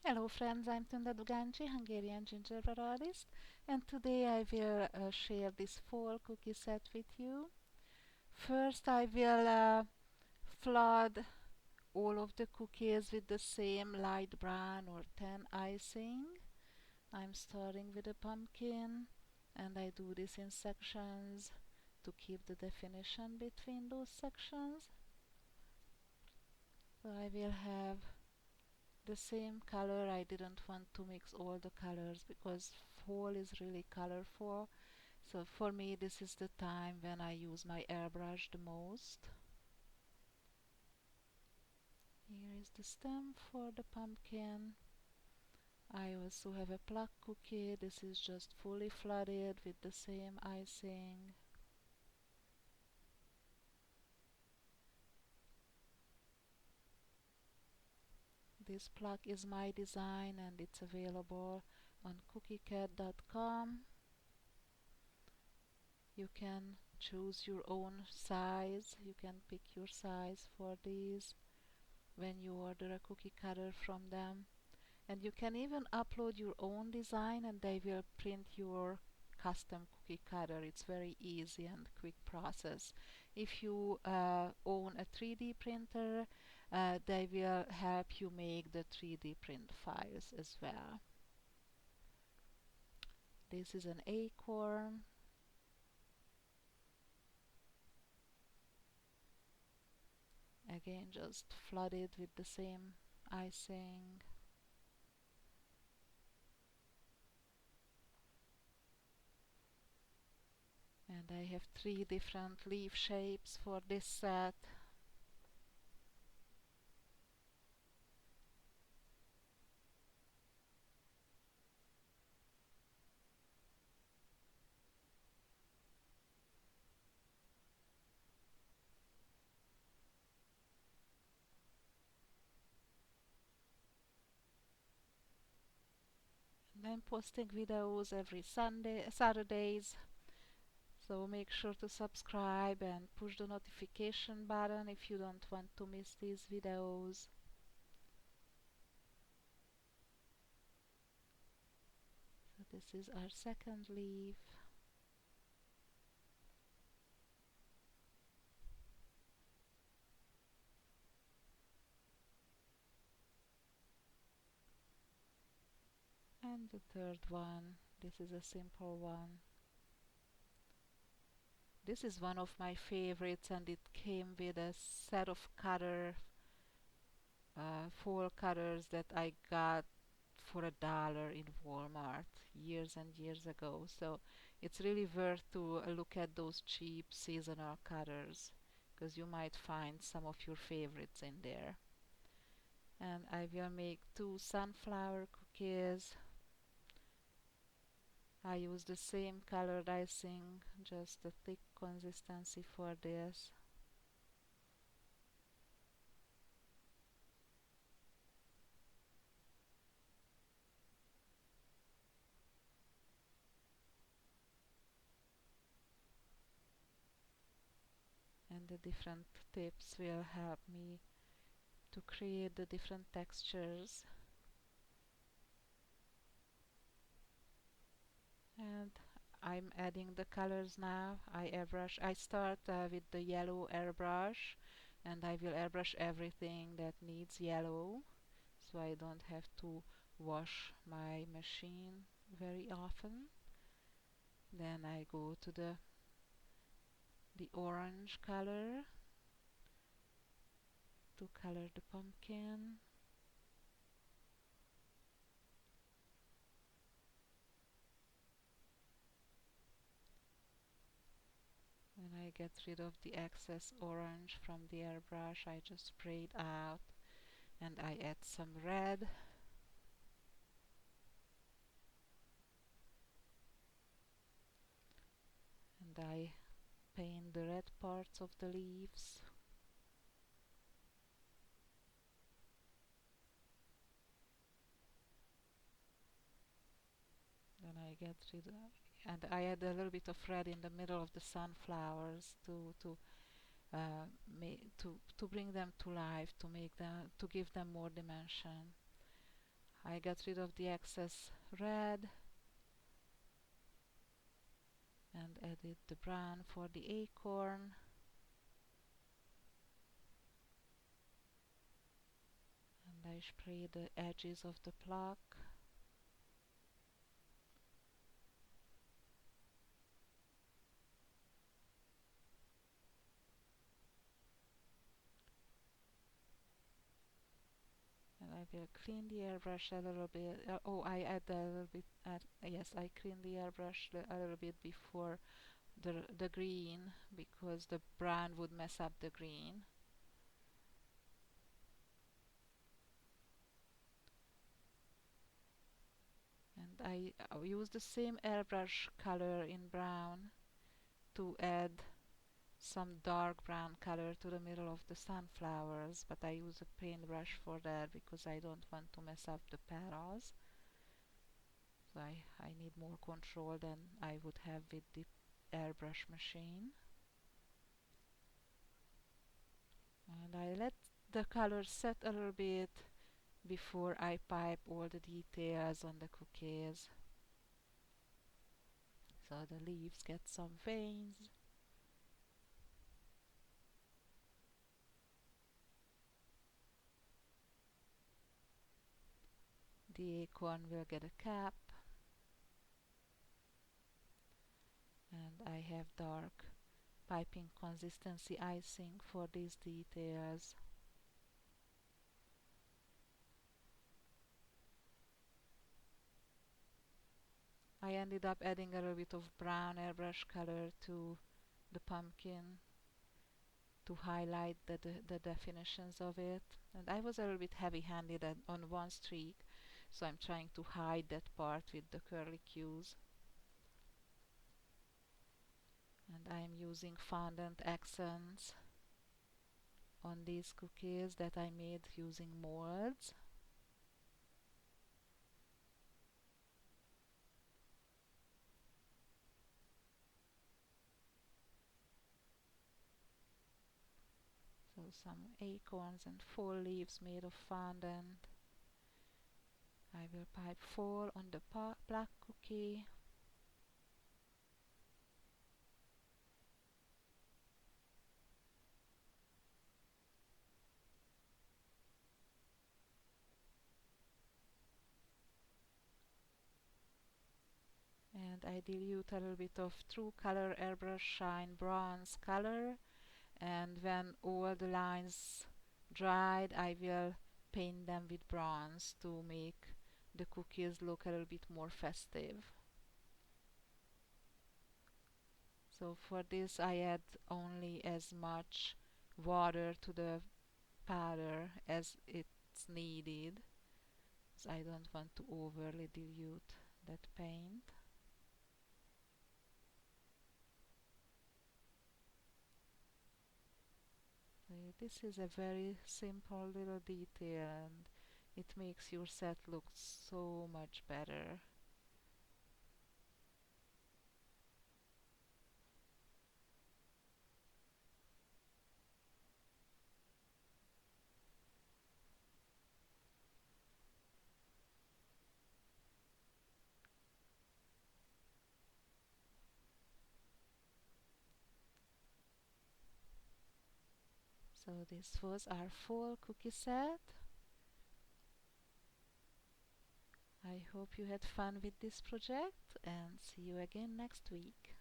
Hello friends, I'm Tunde Dugantsi, Hungarian gingerbread artist, and today I will share this fall cookie set with you. First I will flood all of the cookies with the same light brown or tan icing. I'm starting with a pumpkin and I do this in sections to keep the definition between those sections. So I will have the same color. I didn't want to mix all the colors because fall is really colorful. So for me this is the time when I use my airbrush the most. Here is the stem for the pumpkin. I also have a plug cookie. This is just fully flooded with the same icing. This plug is my design and it's available on cookiecat.com. You can choose your own size. You can pick your size for these when you order a cookie cutter from them. And you can even upload your own design and they will print your custom cookie cutter. It's very easy and quick process. If you own a 3D printer, they will help you make the 3D print files as well. This is an acorn. Again, just flooded with the same icing. And I have three different leaf shapes for this set. And I'm posting videos every Saturdays. So make sure to subscribe and push the notification button if you don't want to miss these videos. So this is our second leaf. And the third one. This is a simple one. This is one of my favorites and it came with a set of fall cutters that I got for $1 in Walmart years and years ago. So it's really worth to look at those cheap seasonal cutters because you might find some of your favorites in there. And I will make two sunflower cookies. I use the same colored icing, just a thick consistency for this. And the different tips will help me to create the different textures. And I'm adding the colors now. I start with the yellow airbrush and I will airbrush everything that needs yellow so I don't have to wash my machine very often. Then I go to the orange color to color the pumpkin. When I get rid of the excess orange from the airbrush, I just spray it out and I add some red. And I paint the red parts of the leaves. Then I get rid of, and I add a little bit of red in the middle of the sunflowers to bring them to life, to give them more dimension. I got rid of the excess red and added the brown for the acorn, and I spray the edges of the plaque. And I will clean the airbrush a little bit. Oh, I add a little bit. Yes, I clean the airbrush a little bit before the green, because the brown would mess up the green. And I use the same airbrush color in brown to add some dark brown color to the middle of the sunflowers, but I use a paintbrush for that because I don't want to mess up the petals. So I need more control than I would have with the airbrush machine. And I let the color set a little bit before I pipe all the details on the cookies. So the leaves get some veins. The acorn will get a cap. And I have dark piping consistency icing for these details. I ended up adding a little bit of brown airbrush color to the pumpkin to highlight the definitions of it. And I was a little bit heavy-handed on one streak, so I'm trying to hide that part with the curly cues. And I'm using fondant accents on these cookies that I made using molds. So some acorns and fall leaves made of fondant. I will pipe fall on the black cookie. And I dilute a little bit of True Color Airbrush Shine Bronze color, and when all the lines dried I will paint them with bronze to make the cookies look a little bit more festive. So for this I add only as much water to the powder as it's needed, because I don't want to overly dilute that paint. So this is a very simple little detail, and it makes your set look so much better. So this was our fall cookie set. I hope you had fun with this project, and see you again next week.